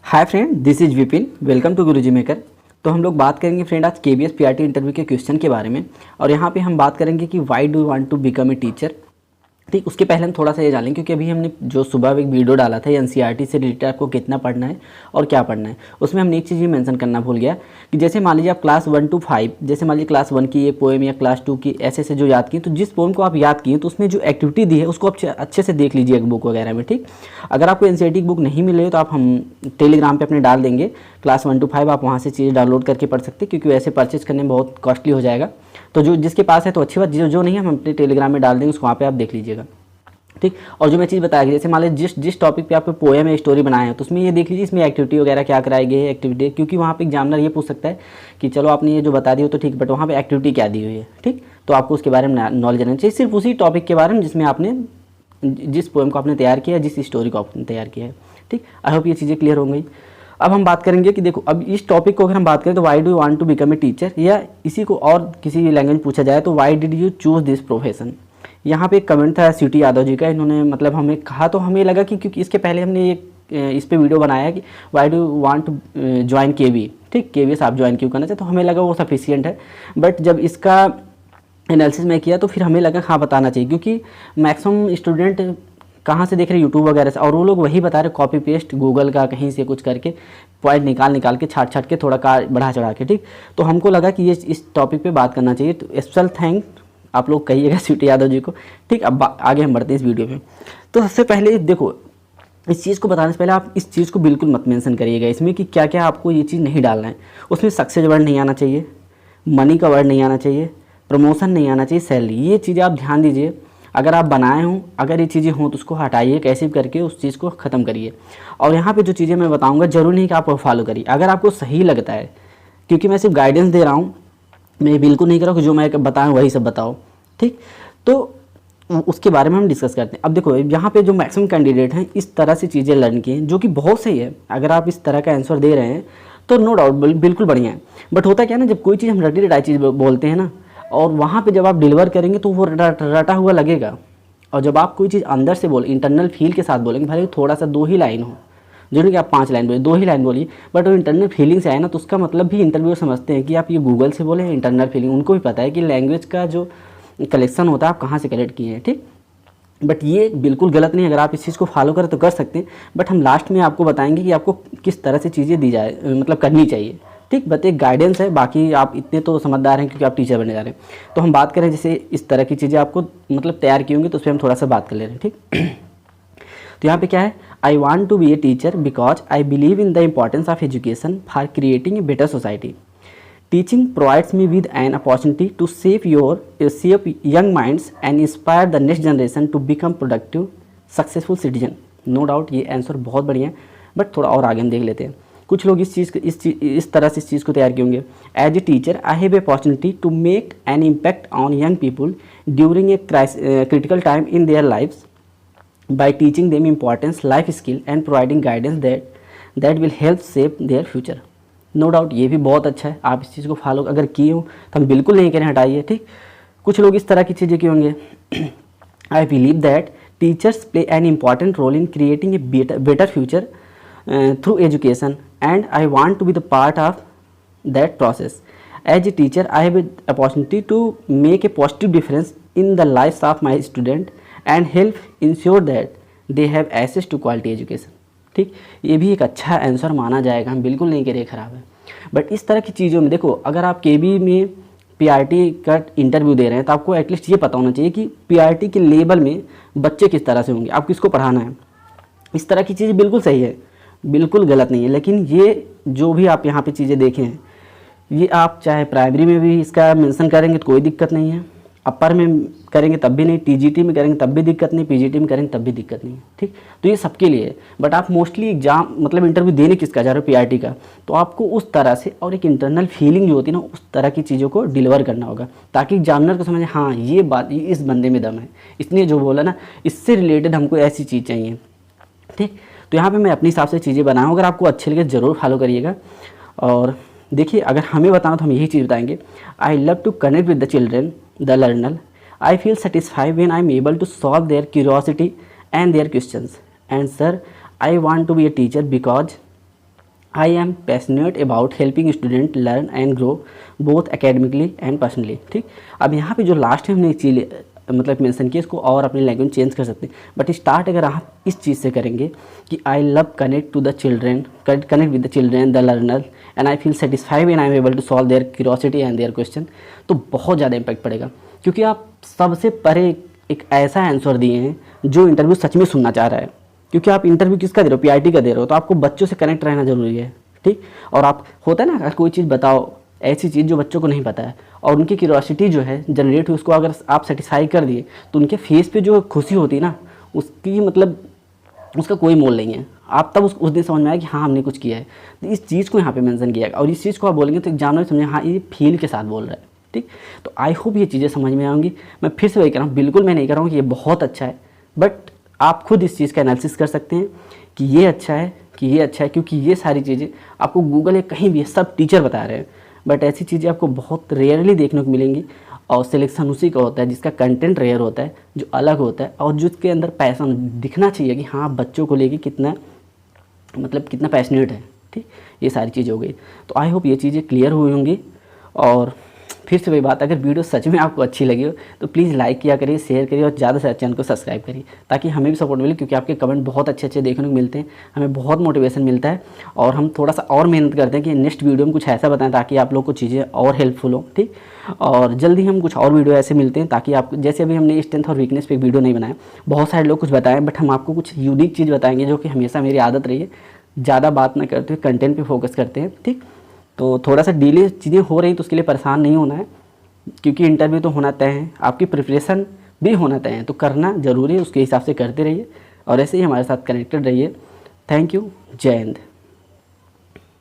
Hi friend, this is Vipin. Welcome to Guruji maker. तो हम लोग बात करेंगे फ्रेंड आज केबीएस पीआरटी इंटरव्यू के क्वेश्चन के बारे में। और यहाँ पे हम बात करेंगे कि why do you want to become a teacher. ठीक, उसके पहले हम थोड़ा सा ये जान लें, क्योंकि अभी हमने जो सुबह एक वीडियो डाला था एनसीईआरटी से रिलेटेड आपको कितना पढ़ना है और क्या पढ़ना है, उसमें हमने एक चीज़ ये मेंशन करना भूल गया कि जैसे मान लीजिए आप क्लास 1 to 5, जैसे मान लीजिए क्लास 1 की एक पोएम या क्लास 2 की ऐसे ऐसे जो याद किए, तो जिस पोएम को आप याद किए तो उसमें जो एक्टिविटी दी है उसको आप अच्छे से देख लीजिए एक बुक वगैरह में। ठीक, अगर आपको एनसीईआरटी की बुक नहीं मिल रही है तो आप हम टेलीग्राम पर अपने डाल देंगे क्लास 1 to 5, आप वहाँ से चीज़ें डाउनलोड करके पढ़ सकते हैं, क्योंकि वैसे परचेज करने में बहुत कॉस्टली हो जाएगा। तो जो जिसके पास है तो अच्छी बात, जो नहीं है हम अपने टेलीग्राम में डाल देंगे, उसको वहाँ पे आप देख लीजिएगा। ठीक, और जो मैं चीज़ बताया, जैसे मान लीजिए जिस टॉपिक पे आप पोएम या स्टोरी बनाए हैं तो उसमें ये देख लीजिए इसमें एक्टिविटी वगैरह क्या कराई गई है, एक्टिविटी, क्योंकि वहाँ पे एग्जामिनर ये पूछ सकता है कि चलो आपने ये जो बता दी हो तो ठीक, बट वहाँ पे एक्टिविटी क्या दी हुई है। ठीक, तो आपको उसके बारे में नॉलेज रहना चाहिए, सिर्फ उसी टॉपिक के बारे में जिसमें आपने जिस पोएम को आपने तैयार किया है, जिस स्टोरी को आपने तैयार किया है। ठीक, आई होप ये चीज़ें क्लियर हो गई। अब हम बात करेंगे कि देखो, अब इस टॉपिक को अगर हम बात करें तो why do you want to become a teacher, या इसी को और किसी लैंग्वेज पूछा जाए तो why did you choose this profession. यहाँ पे एक कमेंट था सीटी यादव जी का, इन्होंने मतलब हमें कहा, तो हमें लगा कि क्योंकि इसके पहले हमने एक इस पे वीडियो बनाया कि why do want to join KV. ठीक, केवीएस आप ज्वाइन क्यों करना चाहते, तो हमें लगा वो सफिशिएंट है। बट जब इसका एनालिसिस में किया तो फिर हमें लगा हाँ बताना चाहिए, क्योंकि मैक्सिमम स्टूडेंट कहाँ से देख रहे हैं, यूट्यूब वगैरह से, और वो लोग वही बता रहे कॉपी पेस्ट गूगल का कहीं से कुछ करके पॉइंट निकाल के छाट के थोड़ा का बढ़ा चढ़ा के। ठीक, तो हमको लगा कि ये इस टॉपिक पे बात करना चाहिए, तो स्पेशल थैंक आप लोग कहिएगा सीटी यादव जी को। ठीक, अब आगे हम बढ़ते हैं इस वीडियो में। तो सबसे पहले देखो, इस चीज़ को बताने से पहले आप इस चीज़ को बिल्कुल मत मेंशन करिएगा इसमें कि क्या क्या आपको ये चीज़ नहीं डालना है। उसमें सक्सेस वर्ड नहीं आना चाहिए, मनी का वर्ड नहीं आना चाहिए, प्रमोशन नहीं आना चाहिए, सैलरी, ये चीज़ें आप ध्यान दीजिए। अगर आप बनाए हों, अगर ये चीज़ें हों तो उसको हटाइए, कैसे भी करके उस चीज़ को ख़त्म करिए। और यहाँ पे जो चीज़ें मैं बताऊँगा ज़रूरी नहीं कि आप फॉलो करिए, अगर आपको सही लगता है, क्योंकि मैं सिर्फ गाइडेंस दे रहा हूँ, मैं बिल्कुल नहीं कर रहा हूँ कि जो मैं बताऊँ वही सब बताओ। ठीक, तो उसके बारे में हम डिस्कस करते हैं। अब देखो, यहाँ पे जो मैक्सिमम कैंडिडेट हैं इस तरह से चीज़ें लर्न की हैं, जो कि बहुत सही है। अगर आप इस तरह का आंसर दे रहे हैं तो नो डाउट बिल्कुल बढ़िया है। बट होता क्या है ना, जब कोई चीज़ हम रटी रटाई चीज़ बोलते हैं ना, और वहाँ पे जब आप डिलीवर करेंगे तो वो रटा हुआ लगेगा। और जब आप कोई चीज़ अंदर से बोल, इंटरनल फील के साथ बोलेंगे, भले थोड़ा सा 2 ही लाइन हो, जो कि आप 5 लाइन बोलिए, 2 ही लाइन बोलिए, बट वो इंटरनल फीलिंग से आए ना, तो उसका मतलब भी इंटरव्यू समझते हैं कि आप ये गूगल से बोले, इंटरनल फीलिंग। उनको भी पता है कि लैंग्वेज का जो कलेक्शन होता है आप कहाँ से कलेक्ट किए हैं। ठीक, बट ये बिल्कुल गलत नहीं, अगर आप इस चीज़ को फॉलो करें तो कर सकते हैं। बट हम लास्ट में आपको बताएंगे कि आपको किस तरह से चीज़ें दी जाए, मतलब करनी चाहिए। ठीक, बट एक गाइडेंस है, बाकी आप इतने तो समझदार हैं क्योंकि आप टीचर बनने जा रहे हैं। तो हम बात करें जैसे इस तरह की चीज़ें आपको मतलब तैयार की होंगी, तो उस पर हम थोड़ा सा बात कर ले रहे हैं। ठीक, तो यहाँ पे क्या है, I want to be a teacher because I believe in the importance of education for creating a better society. Teaching provides me with an opportunity to shape young minds and inspire the next generation to become productive, successful citizen. No doubt ये answer बहुत बढ़िया है, but थोड़ा और आगे हम देख लेते हैं। कुछ लोग इस तरह से इस चीज़ को तैयार किए होंगे। As a teacher I have a opportunity to make an impact on young people during a critical time in their lifes by teaching them importance life skill and providing guidance that will help shape their future. No doubt ये भी बहुत अच्छा है, आप इस चीज़ को follow अगर किए हो तो हम बिल्कुल नहीं करें, हटाइए। ठीक, कुछ लोग इस तरह की चीज़ें किए होंगे। I believe that teachers play an important role in creating a better future through education and I want to be the part of that process. As a teacher I have a opportunity to make a positive difference in the life of my student and help ensure that they have access to quality education. ठीक, ये भी एक अच्छा answer माना जाएगा, हम बिल्कुल नहीं कह रहे ख़राब है। बट इस तरह की चीज़ों में देखो, अगर आप केबी में पीआरटी का इंटरव्यू दे रहे हैं तो आपको एटलीस्ट ये पता होना चाहिए कि पीआरटी के लेवल में बच्चे किस तरह से होंगे, आप किसको पढ़ाना है। इस तरह की चीज़ें बिल्कुल सही है, बिल्कुल गलत नहीं है। लेकिन ये जो भी आप यहाँ पे चीज़ें देखें हैं, ये आप चाहे प्राइमरी में भी इसका मेंशन करेंगे तो कोई दिक्कत नहीं है, अपर में करेंगे तब भी नहीं, टीजीटी में करेंगे तब भी दिक्कत नहीं, पीजीटी में करेंगे तब भी दिक्कत नहीं है। ठीक, तो ये सबके लिए है। बट आप मोस्टली एग्जाम मतलब इंटरव्यू देने किसका जा रहे हो, पीआरटी का, तो आपको उस तरह से और एक इंटरनल फीलिंग जो होती है ना, उस तरह की चीज़ों को डिलीवर करना होगा, ताकि एग्जामिनर को समझे हाँ ये बात, ये इस बंदे में दम है, इसने जो बोला ना इससे रिलेटेड हमको ऐसी चीज़ चाहिए। ठीक, तो यहाँ पर मैं अपने हिसाब से चीज़ें बनाऊँ, अगर आपको अच्छे लगे ज़रूर फॉलो करिएगा। और देखिए, अगर हमें बताना तो हम यही चीज़ बताएंगे। I love to connect with the children, the learner. I feel satisfied when I am able to solve their curiosity and their questions. And sir, I want to be a teacher because I am passionate about helping student learn and grow both academically and personally. ठीक, अब यहाँ पे जो last में हमने एक चीज़ मतलब mention किया, इसको और अपनी लैंग्वेज चेंज कर सकते हैं, बट स्टार्ट अगर आप इस चीज़ से करेंगे कि I love connect to the children, connect with the children the learner and I feel satisfied when I am able to solve their curiosity and their question, तो बहुत ज़्यादा इम्पैक्ट पड़ेगा। क्योंकि आप सबसे परे एक ऐसा आंसर दिए हैं जो इंटरव्यू सच में सुनना चाह रहा है। क्योंकि आप इंटरव्यू किसका दे रहे हो, पीआईटी का दे रहे हो, तो आपको बच्चों से कनेक्ट रहना जरूरी है। ठीक, और आप होता है ना, अगर कोई चीज़ बताओ ऐसी चीज़ जो बच्चों को नहीं पता है और उनकी क्यूरियोसिटी जो है जनरेट हुई, उसको अगर आप सेटिस्फाई कर दिए तो उनके फेस पे जो खुशी होती है ना, उसकी मतलब उसका कोई मोल नहीं है। आप तब उस दिन समझ में आया कि हाँ हमने कुछ किया है। तो इस चीज़ को यहाँ पे मेंशन किया है और इस चीज़ को आप बोलेंगे तो एग्जाम में समझे हाँ ये फील के साथ बोल रहा है। ठीक, तो आई होप ये चीज़ें समझ में आएंगी। मैं फिर से वही कह रहा हूँ, बिल्कुल मैं नहीं कह रहा हूँ कि ये बहुत अच्छा है, बट आप खुद इस चीज़ का एनालिसिस कर सकते हैं कि ये अच्छा है कि ये अच्छा है, क्योंकि ये सारी चीज़ें आपको गूगल या कहीं भी सब टीचर बता रहे हैं, बट ऐसी चीज़ें आपको बहुत रेयरली देखने को मिलेंगी। और सिलेक्शन उसी का होता है जिसका कंटेंट रेयर होता है, जो अलग होता है और जिसके अंदर पैसन दिखना चाहिए कि हाँ बच्चों को लेके कितना मतलब कितना पैशनेट है। ठीक, ये सारी चीज़ें हो गई। तो आई होप ये चीज़ें क्लियर हुई होंगी। और फिर से वही बात, अगर वीडियो सच में आपको अच्छी लगी हो तो प्लीज़ लाइक किया करिए, शेयर करिए और ज़्यादा से ज़्यादा चैनल को सब्सक्राइब करिए, ताकि हमें भी सपोर्ट मिले। क्योंकि आपके कमेंट बहुत अच्छे अच्छे देखने को मिलते हैं, हमें बहुत मोटिवेशन मिलता है और हम थोड़ा सा और मेहनत करते हैं कि नेक्स्ट वीडियो में कुछ ऐसा बताएं ताकि आप लोग को चीज़ें और हेल्पफुल हो। ठीक, और जल्दी हम कुछ और वीडियो ऐसे मिलते हैं ताकि आप, जैसे अभी हमने स्ट्रेंथ और वीकनेस पे वीडियो नहीं बनाया, बहुत सारे लोग कुछ बताएं, बट हम आपको कुछ यूनिक चीज़ बताएंगे जो कि हमेशा मेरी आदत रही है, ज़्यादा बात ना करते हुए कंटेंट पे फोकस करते हैं। ठीक, तो थोड़ा सा डिले चीज़ें हो रही तो उसके लिए परेशान नहीं होना है, क्योंकि इंटरव्यू तो होना तय है, आपकी प्रिपरेशन भी होना तय है, तो करना ज़रूरी है, उसके हिसाब से करते रहिए और ऐसे ही हमारे साथ कनेक्टेड रहिए। थैंक यू, जय हिंद।